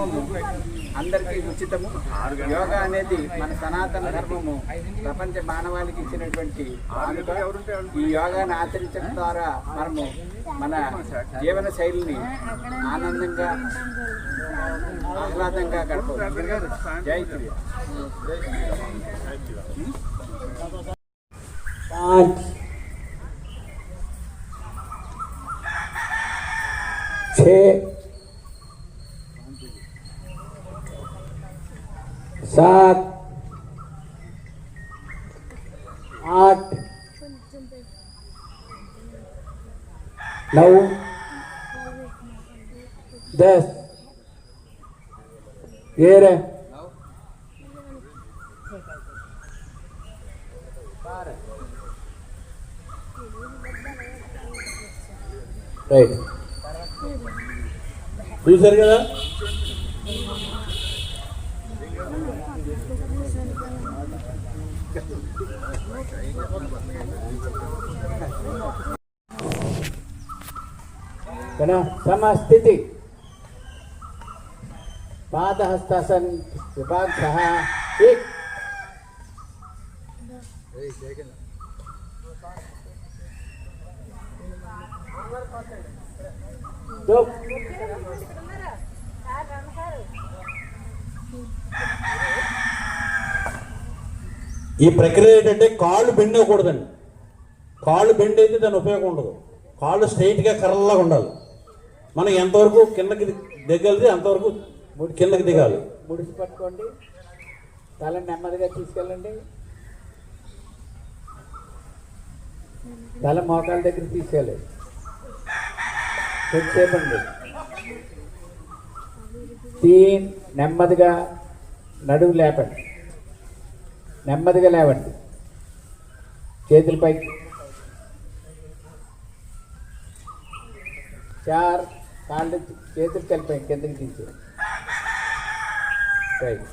వ్యాయామము అందరికీ ఉచితము. యోగా అనేది మన సనాతన ధర్మము ప్రపంచ మానవాళికి ఇచ్చినటువంటి కానుక. ఈ యోగాను ఆచరించడం ద్వారా మనము మన జీవన శైలిని ఆనందంగా ఆహ్లాదంగా గడపవచ్చు. జై శ్రీ 5 6 7 8 9 10 11 రైట్ చూసారు కదా. समस्थिति पाद हस्तासन विभाग सहा एक दो ఈ ప్రక్రియ ఏంటంటే కాళ్ళు బెండ్ అవ్వకూడదండి. కాళ్ళు బెండ్ అయితే దాని ఉపయోగం ఉండదు. కాళ్ళు స్ట్రైట్గా కర్రలాగా ఉండాలి. మనం ఎంతవరకు కిందకి దిగలితే అంతవరకు కిందకి దిగాలి. ముడిసి పట్టుకోండి, తల నెమ్మదిగా తీసుకెళ్ళండి, తల మోకాల దగ్గర తీసుకెళ్ళండి, కొద్దిసేపండి. 3 నెమ్మదిగా నడుము లేపండి, నెమ్మదిగా లేవండి, చేతుల పైకి. 4 కాళ్ళు చేతులు కలిపాయి కిందకి తీసి. రైట్.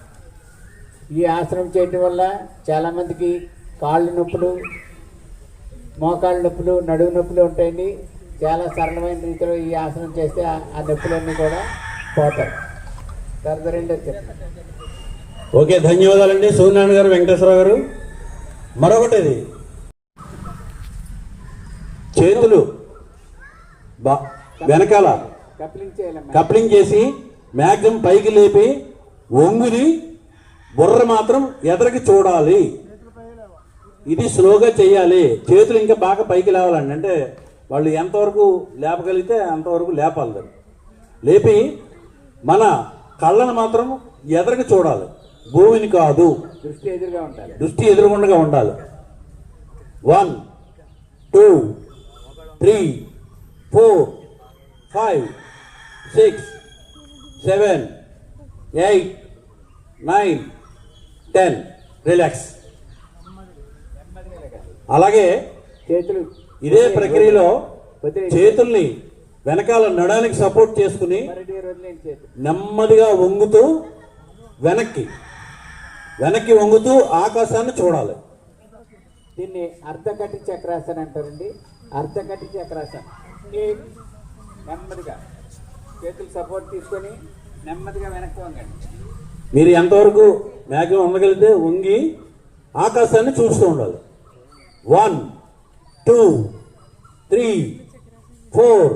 ఈ ఆసనం చేయటం వల్ల చాలామందికి కాళ్ళు నొప్పులు, మోకాళ్ళ నొప్పులు, నడుము నొప్పులు ఉంటాయండి. చాలా సరళమైన రీతిలో ఈ ఆసనం చేస్తే ఆ నొప్పులన్నీ కూడా పోతాయి. తరతరండి చెప్పండి. ఓకే, ధన్యవాదాలండి సూర్యనారాయణ గారు, వెంకటేశ్వరరావు గారు. మరొకటి, చేతులు వెనకాల కప్లింగ్ చేసి మ్యాక్సిమం పైకి లేపి ఒంగుని బుర్ర మాత్రం ఎదరికి చూడాలి. ఇది స్లోగా చేయాలి. చేతులు ఇంకా బాగా పైకి లేవాలండి. అంటే వాళ్ళు ఎంతవరకు లేపగలిగితే అంతవరకు లేపాలి. లేపి మన కళ్ళను మాత్రం ఎదరికి చూడాలి, భూమిని కాదు. దృష్టి ఎదురుగా ఉండాలి. దృష్టి ఎదురుగుండగా ఉండాలి. 1 2 3 4 5 6 7 8 9 10. రిలాక్స్. అలాగే చేతులు ఇదే ప్రక్రియలో చేతుల్ని వెనకాల నడానికి సపోర్ట్ చేసుకుని నెమ్మదిగా వంగుతూ వెనక్కి వంగుతూ ఆకాశాన్ని చూడాలి. దీన్ని అర్ధకటి చక్రాసన అంటారండి. అర్ధకటి చక్రాసన. నెమ్మదిగా చేతులు సపోర్ట్ తీసుకొని నెమ్మదిగా వెనక్కి వంగండి. మీరు ఎంతవరకు మ్యాక్సిమం వంగగలిగితే వంగి ఆకాశాన్ని చూస్తూ ఉండాలి. 1 2 3 4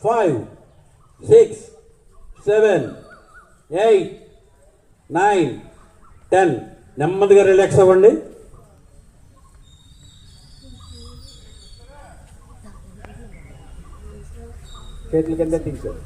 5 6 7 8 9 10. నెమ్మదిగా రిలాక్స్ అవ్వండి. చేతుల కింద తీసుకోండి.